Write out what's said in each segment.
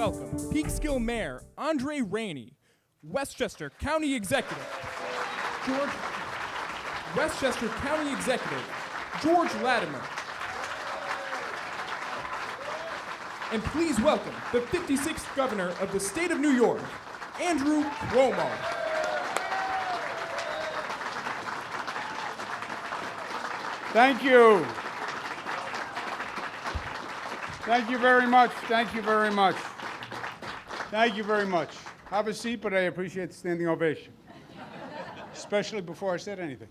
welcome Peekskill Mayor Andre Rainey, Westchester County Executive George Latimer, and please welcome the 56th Governor of the State of New York, Andrew Cuomo. Thank you. Thank you very much. Thank you very much. Thank you very much. Have a seat, but I appreciate the standing ovation, especially before I said anything.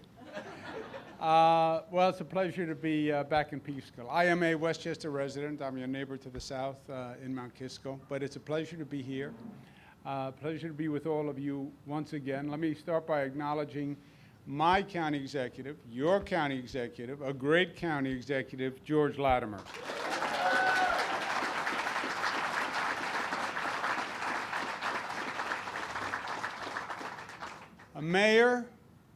Well, it's a pleasure to be back in Peekskill. I am a Westchester resident. I'm your neighbor to the south in Mount Kisco, but it's a pleasure to be here. Pleasure to be with all of you once again. Let me start by acknowledging my county executive, your county executive, a great county executive, George Latimer. A mayor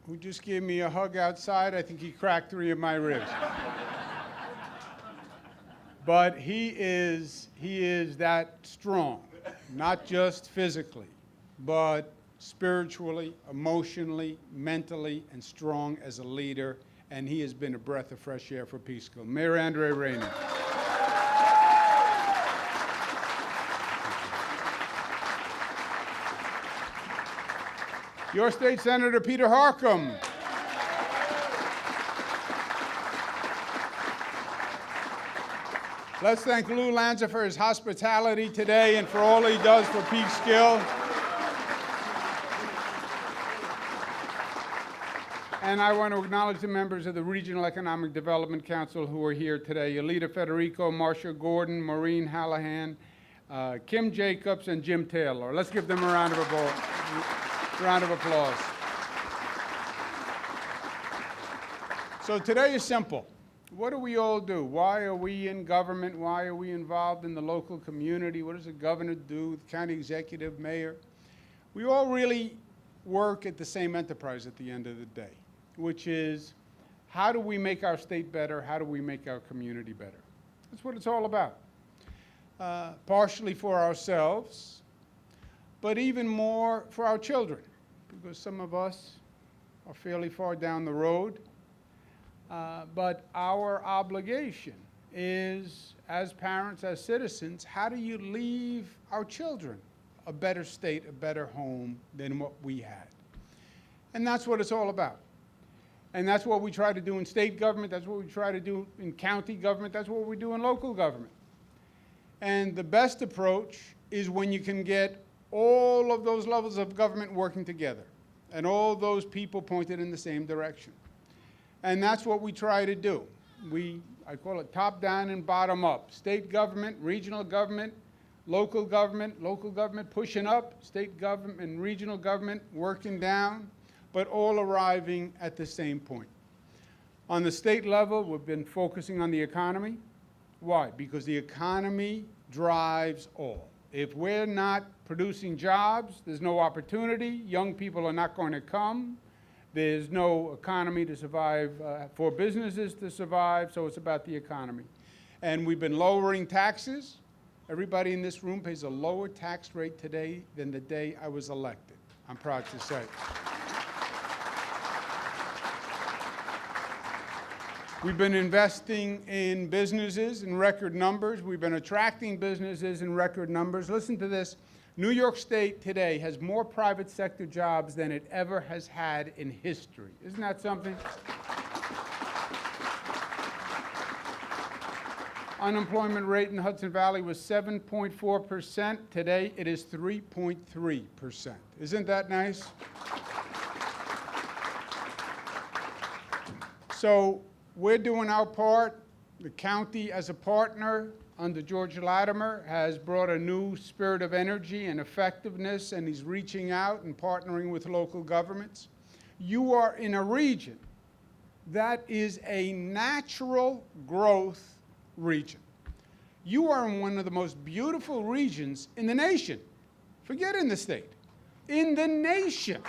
who just gave me a hug outside. I think he cracked 3 of my ribs. But he is that strong, not just physically, but spiritually, emotionally, mentally, and strong as a leader. And he has been a breath of fresh air for Peekskill. Mayor Andre Rainey. Your state senator, Peter Harcum. Let's thank Lou Lanza for his hospitality today and for all he does for Peekskill. And I want to acknowledge the members of the Regional Economic Development Council who are here today. Alita Federico, Marcia Gordon, Maureen Hallahan, Kim Jacobs, and Jim Taylor. Let's give them a round of applause. So today is simple. What do we all do? Why are we in government? Why are we involved in the local community? What does the governor do, the county executive, mayor? We all really work at the same enterprise at the end of the day, which is how do we make our state better? How do we make our community better? That's what it's all about. Partially for ourselves, but even more for our children, because some of us are fairly far down the road. But our obligation is, as parents, as citizens, how do you leave our children a better state, a better home than what we had? And that's what it's all about. And that's what we try to do in state government. That's what we try to do in county government. That's what we do in local government. And the best approach is when you can get all of those levels of government working together and all those people pointed in the same direction. And that's what we try to do. I call it top down and bottom up. State government, regional government, local government pushing up, state government and regional government working down, but all arriving at the same point. On the state level, we've been focusing on the economy. Why? Because the economy drives all. If we're not producing jobs, there's no opportunity. Young people are not going to come. There's no economy to survive, for businesses to survive, so it's about the economy. And we've been lowering taxes. Everybody in this room pays a lower tax rate today than the day I was elected, I'm proud to say. We've been investing in businesses in record numbers. We've been attracting businesses in record numbers. Listen to this. New York State today has more private sector jobs than it ever has had in history. Isn't that something? Unemployment rate in the Hudson Valley was 7.4%. Today it is 3.3%. Isn't that nice? So we're doing our part. The county as a partner under George Latimer has brought a new spirit of energy and effectiveness, and he's reaching out and partnering with local governments. You are in a region that is a natural growth region. You are in one of the most beautiful regions in the nation. Forget in the state, in the nation.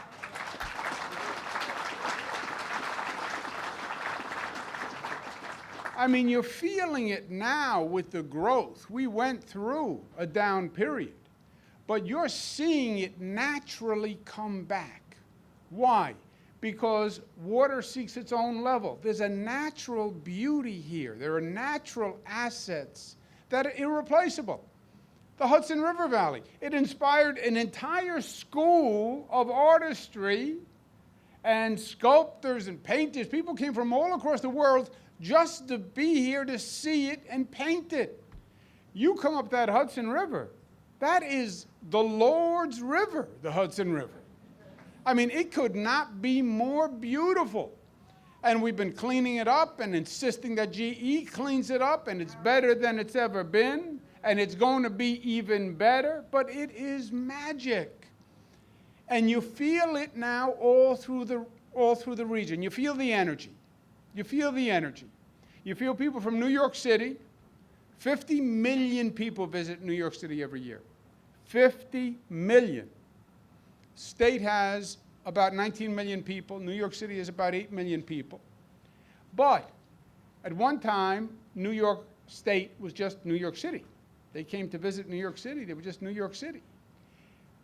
I mean, you're feeling it now with the growth. We went through a down period, but you're seeing it naturally come back. Why? Because water seeks its own level. There's a natural beauty here. There are natural assets that are irreplaceable. The Hudson River Valley, it inspired an entire school of artistry and sculptors and painters. People came from all across the world just to be here to see it and paint it. You come up that Hudson River, that is the Lord's River, the Hudson River. I mean, it could not be more beautiful. And we've been cleaning it up and insisting that GE cleans it up, and it's better than it's ever been, and it's going to be even better, but it is magic. And you feel it now all through the region. You feel the energy. You feel the energy. You feel people from New York City. 50 million people visit New York City every year. 50 million. State has about 19 million people. New York City has about 8 million people. But at one time, New York State was just New York City. They came to visit New York City. They were just New York City.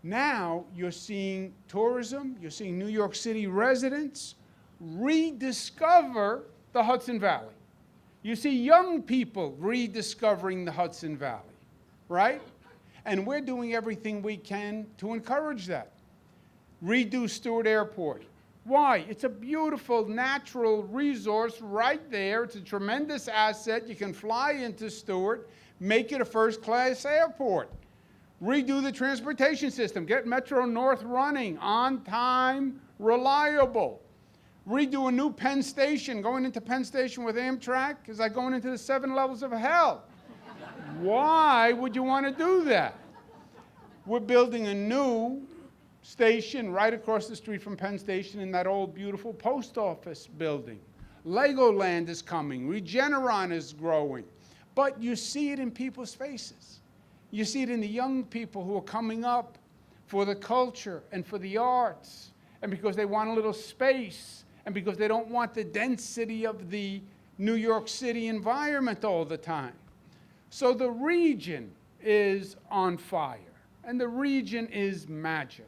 Now you're seeing tourism, you're seeing New York City residents rediscover the Hudson Valley. You see young people rediscovering the Hudson Valley, right? And we're doing everything we can to encourage that. Redo Stewart Airport. Why? It's a beautiful natural resource right there. It's a tremendous asset. You can fly into Stewart, make it a first-class airport. Redo the transportation system. Get Metro North running, on time, reliable. Redo a new Penn Station. Going into Penn Station with Amtrak is like going into the 7 levels of hell. Why would you want to do that? We're building a new station right across the street from Penn Station in that old beautiful post office building. Legoland is coming. Regeneron is growing. But you see it in people's faces. You see it in the young people who are coming up for the culture and for the arts, and because they want a little space, and because they don't want the density of the New York City environment all the time. So the region is on fire, and the region is magic.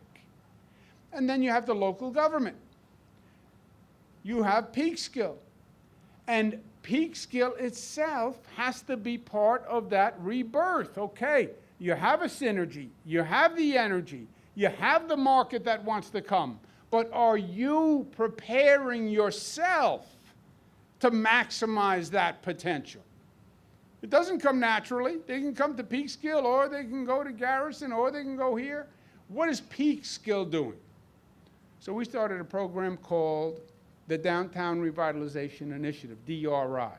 And then you have the local government. You have Peekskill. And Peekskill itself has to be part of that rebirth. Okay, you have a synergy, you have the energy, you have the market that wants to come, but are you preparing yourself to maximize that potential? It doesn't come naturally. They can come to Peekskill, or they can go to Garrison, or they can go here. What is Peekskill doing? So we started a program called the Downtown Revitalization Initiative, DRI.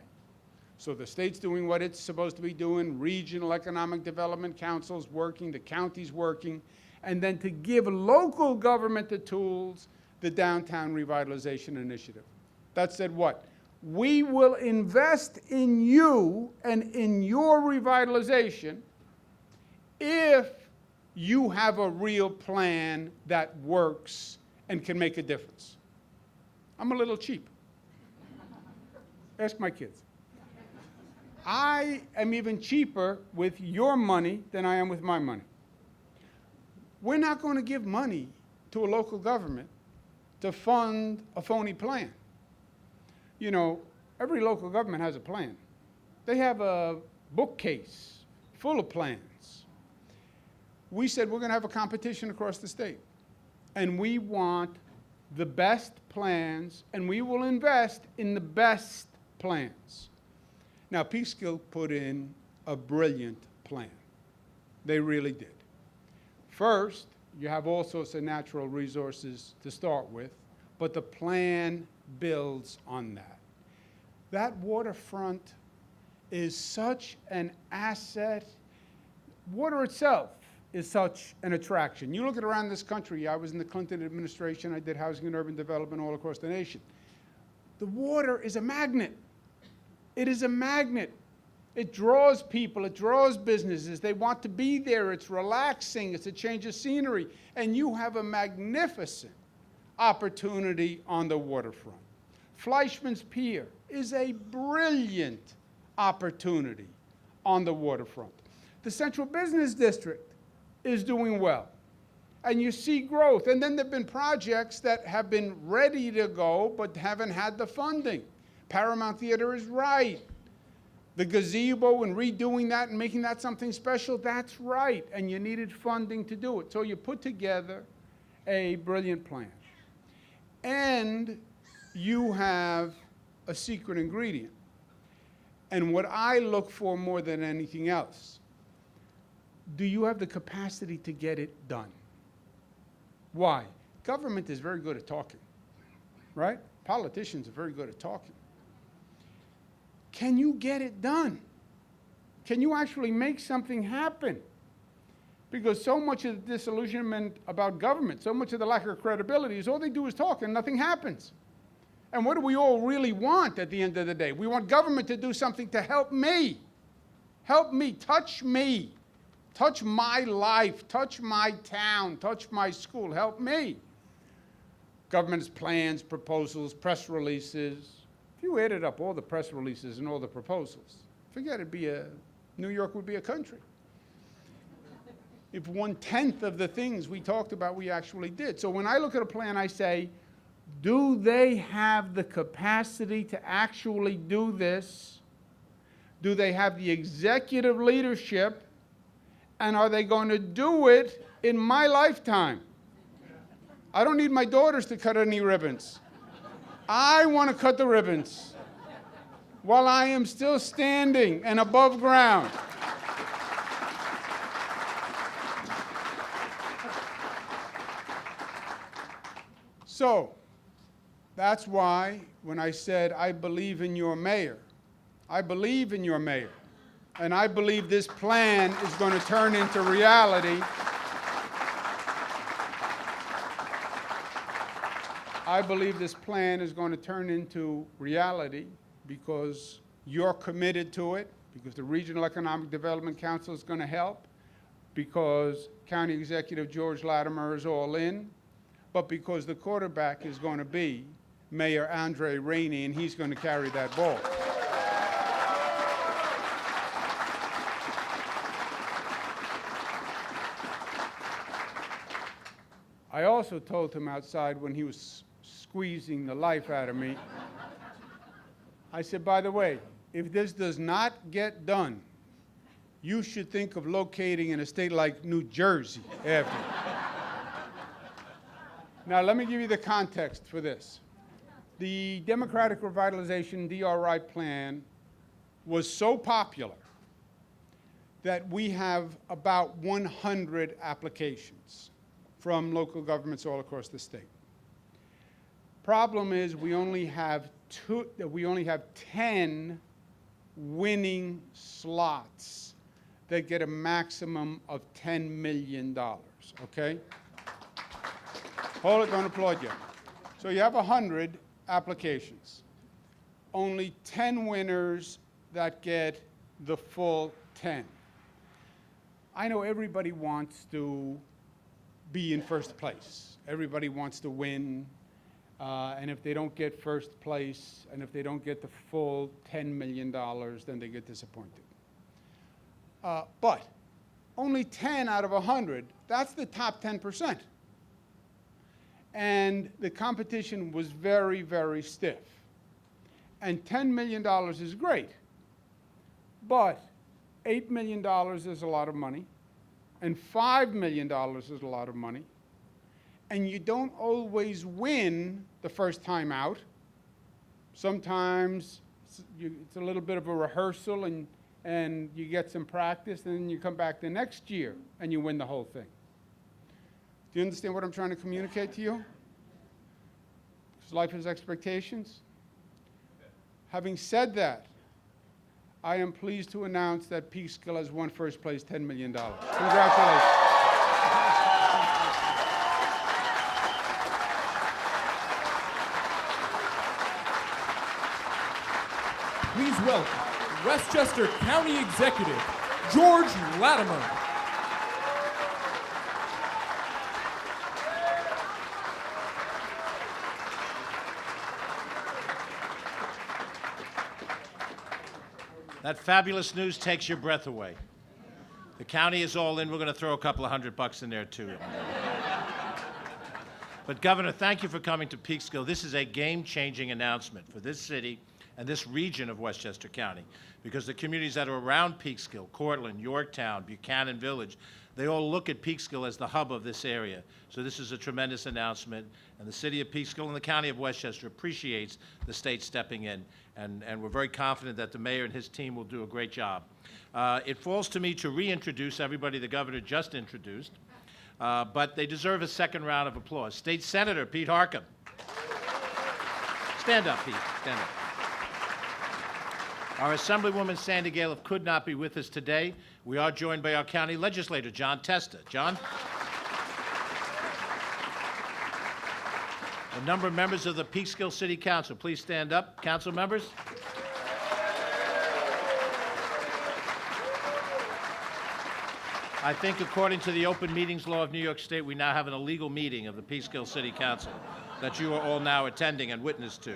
So the state's doing what it's supposed to be doing, regional economic development councils working, the county's working, and then to give local government the tools, the Downtown Revitalization Initiative. That said what? We will invest in you and in your revitalization if you have a real plan that works and can make a difference. I'm a little cheap. Ask my kids. I am even cheaper with your money than I am with my money. We're not going to give money to a local government to fund a phony plan. You know, every local government has a plan. They have a bookcase full of plans. We said we're going to have a competition across the state, and we want the best plans, and we will invest in the best plans. Now, Peekskill put in a brilliant plan. They really did. First, you have all sorts of natural resources to start with, but the plan builds on that. That waterfront is such an asset. Water itself is such an attraction. You look at around this country. I was in the Clinton administration. I did housing and urban development all across the nation. The water is a magnet. It is a magnet. It draws people. It draws businesses. They want to be there. It's relaxing. It's a change of scenery. And you have a magnificent opportunity on the waterfront. Fleischman's Pier is a brilliant opportunity on the waterfront. The Central Business District is doing well. And you see growth. And then there have been projects that have been ready to go but haven't had the funding. Paramount Theater is right. The gazebo and redoing that and making that something special, that's right. And you needed funding to do it. So you put together a brilliant plan. And you have a secret ingredient. And what I look for more than anything else, do you have the capacity to get it done? Why? Government is very good at talking, right? Politicians are very good at talking. Can you get it done? Can you actually make something happen? Because so much of the disillusionment about government, so much of the lack of credibility is all they do is talk and nothing happens. And what do we all really want at the end of the day? We want government to do something to help me. Help me, touch my life, touch my town, touch my school, help me. Government's plans, proposals, press releases. If you added up all the press releases and all the proposals, forget New York would be a country. If 1/10 of the things we talked about we actually did. So when I look at a plan, I say, do they have the capacity to actually do this? Do they have the executive leadership? And are they going to do it in my lifetime? I don't need my daughters to cut any ribbons. I want to cut the ribbons while I am still standing and above ground. So, that's why when I said, I believe in your mayor, I believe in your mayor, and I believe this plan is going to turn into reality. I believe this plan is going to turn into reality because you're committed to it, because the Regional Economic Development Council is going to help, because County Executive George Latimer is all in, but because the quarterback is going to be Mayor Andre Rainey, and he's going to carry that ball. I also told him outside when he was squeezing the life out of me, I said, by the way, if this does not get done, you should think of locating in a state like New Jersey after. Now, let me give you the context for this. The Democratic Revitalization DRI plan was so popular that we have about 100 applications from local governments all across the state. Problem is we only have 10 winning slots that get a maximum of $10 million, okay? Hold it, don't applaud yet. So you have 100 applications. Only 10 winners that get the full 10. I know everybody wants to be in first place. Everybody wants to win. And if they don't get first place, and if they don't get the full $10 million, then they get disappointed. But only 10 out of 100, that's the top 10%. And the competition was very, very stiff. And $10 million is great, but $8 million is a lot of money, and $5 million is a lot of money. And you don't always win the first time out. Sometimes it's a little bit of a rehearsal, and you get some practice, and then you come back the next year and you win the whole thing. Do you understand what I'm trying to communicate to you? Because life has expectations. Having said that, I am pleased to announce that Peekskill has won first place, $10 million. Congratulations. Please welcome Westchester County Executive George Latimer. That fabulous news takes your breath away. The county is all in. We're going to throw a couple of $100 in there, too. But, Governor, thank you for coming to Peekskill. This is a game-changing announcement for this city and this region of Westchester County, because the communities that are around Peekskill, Cortland, Yorktown, Buchanan Village, they all look at Peekskill as the hub of this area. So this is a tremendous announcement, and the city of Peekskill and the county of Westchester appreciates the state stepping in, and we're very confident that the mayor and his team will do a great job. It falls to me to reintroduce everybody the governor just introduced, but they deserve a second round of applause. State Senator Pete Harcum. Stand up, Pete, stand up. Our Assemblywoman Sandy Gale could not be with us today. We are joined by our county legislator, John Testa. John? A number of members of the Peekskill City Council. Please stand up. Council members? I think according to the open meetings law of New York State, we now have an illegal meeting of the Peekskill City Council that you are all now attending and witness to.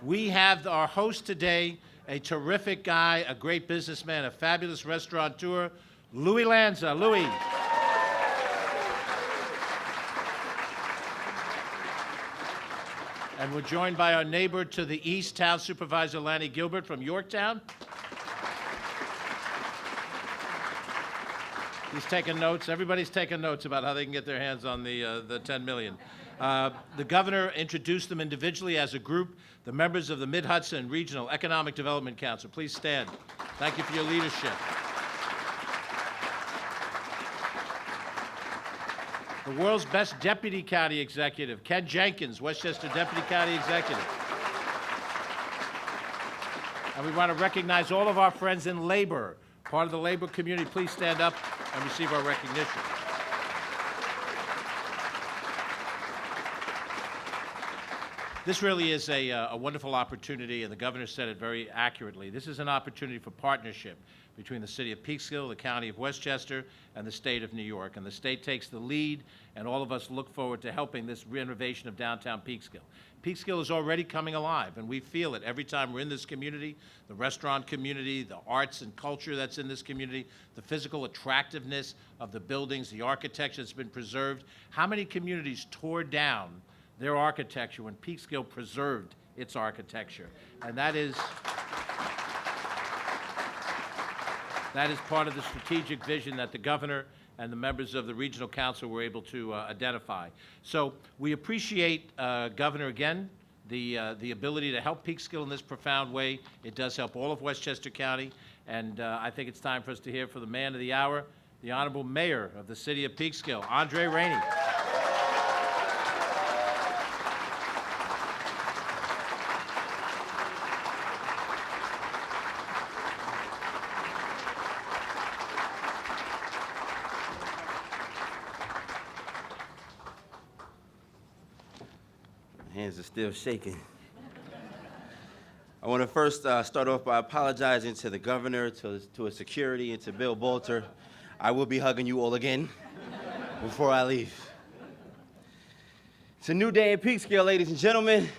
We have our host today, a terrific guy, a great businessman, a fabulous restaurateur, Louis Lanza. Louis. And we're joined by our neighbor to the east, Town Supervisor Lanny Gilbert from Yorktown. He's taking notes. Everybody's taking notes about how they can get their hands on the 10 million. The governor introduced them individually as a group. The members of the Mid-Hudson Regional Economic Development Council, please stand. Thank you for your leadership. The world's best deputy county executive, Ken Jenkins, Westchester Deputy County Executive. And we want to recognize all of our friends in labor, part of the labor community. Please stand up and receive our recognition. This really is a wonderful opportunity, and the governor said it very accurately. This is an opportunity for partnership between the city of Peekskill, the county of Westchester, and the state of New York. And the state takes the lead, and all of us look forward to helping this renovation of downtown Peekskill. Peekskill is already coming alive, and we feel it every time we're in this community, the restaurant community, the arts and culture that's in this community, the physical attractiveness of the buildings, the architecture that's been preserved. How many communities tore down their architecture when Peekskill preserved its architecture? And that is part of the strategic vision that the governor and the members of the regional council were able to identify. So we appreciate, Governor, again, the ability to help Peekskill in this profound way. It does help all of Westchester County, and I think it's time for us to hear from the man of the hour, the Honorable Mayor of the city of Peekskill, Andre Rainey. Hands are still shaking. I want to first start off by apologizing to the governor, to his security, and to Bill Bolter. I will be hugging you all again before I leave. It's a new day in Peekskill, ladies and gentlemen.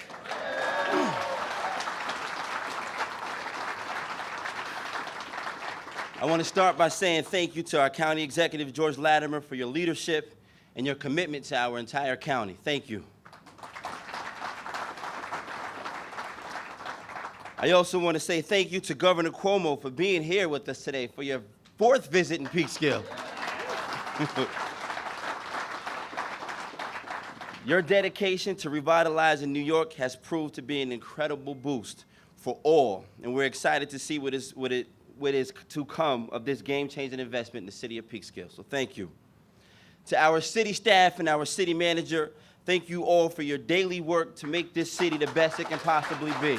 I want to start by saying thank you to our county executive, George Latimer, for your leadership and your commitment to our entire county. Thank you. I also want to say thank you to Governor Cuomo for being here with us today for your 4th visit in Peekskill. Your dedication to revitalizing New York has proved to be an incredible boost for all, and we're excited to see what is to come of this game-changing investment in the city of Peekskill. So thank you. To our city staff and our city manager, thank you all for your daily work to make this city the best it can possibly be.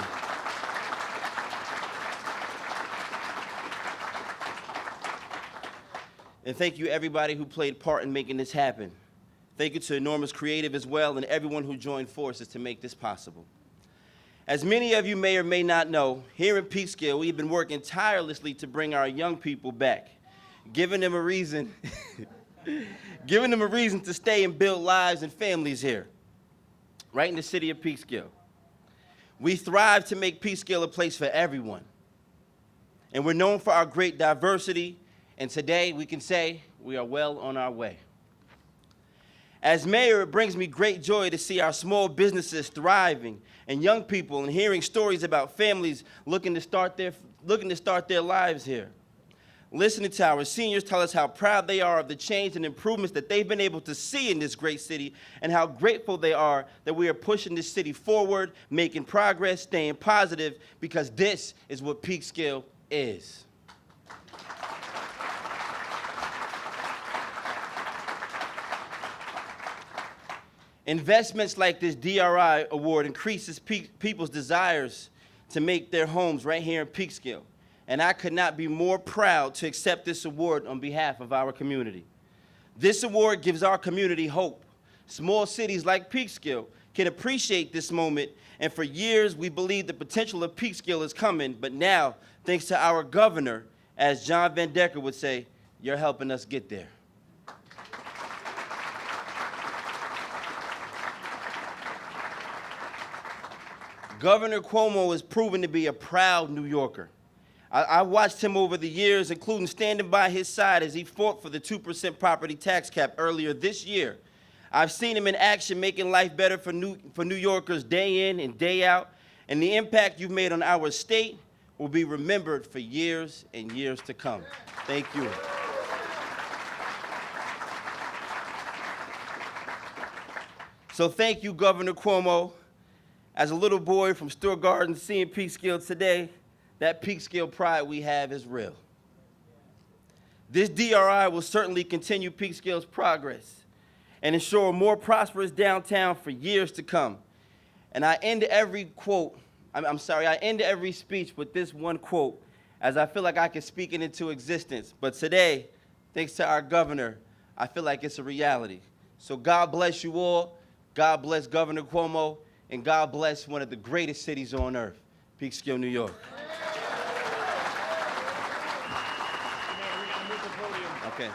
And thank you everybody who played part in making this happen. Thank you to Enormous Creative as well and everyone who joined forces to make this possible. As many of you may or may not know, here in Peekskill, we've been working tirelessly to bring our young people back, giving them a reason to stay and build lives and families here, right in the city of Peekskill. We thrive to make Peekskill a place for everyone. And we're known for our great diversity, and today we can say we are well on our way. As mayor, it brings me great joy to see our small businesses thriving and young people and hearing stories about families looking to start their lives here. Listening to our seniors tell us how proud they are of the change and improvements that they've been able to see in this great city, and how grateful they are that we are pushing this city forward, making progress, staying positive, because this is what Peekskill is. Investments like this DRI award increases people's desires to make their homes right here in Peekskill. And I could not be more proud to accept this award on behalf of our community. This award gives our community hope. Small cities like Peekskill can appreciate this moment, and for years we believed the potential of Peekskill is coming, but now, thanks to our governor, as John Van Decker would say, you're helping us get there. Governor Cuomo has proven to be a proud New Yorker. I watched him over the years, including standing by his side as he fought for the 2% property tax cap earlier this year. I've seen him in action making life better for New Yorkers day in and day out, and the impact you've made on our state will be remembered for years and years to come. Thank you. So thank you, Governor Cuomo. As a little boy from Store Garden seeing Peekskill today, that Peekskill pride we have is real. This DRI will certainly continue Peekskill's progress and ensure a more prosperous downtown for years to come. And I end every speech with this one quote, as I feel like I can speak it into existence. But today, thanks to our governor, I feel like it's a reality. So God bless you all. God bless Governor Cuomo. And God bless one of the greatest cities on earth, Peekskill, New York. Okay.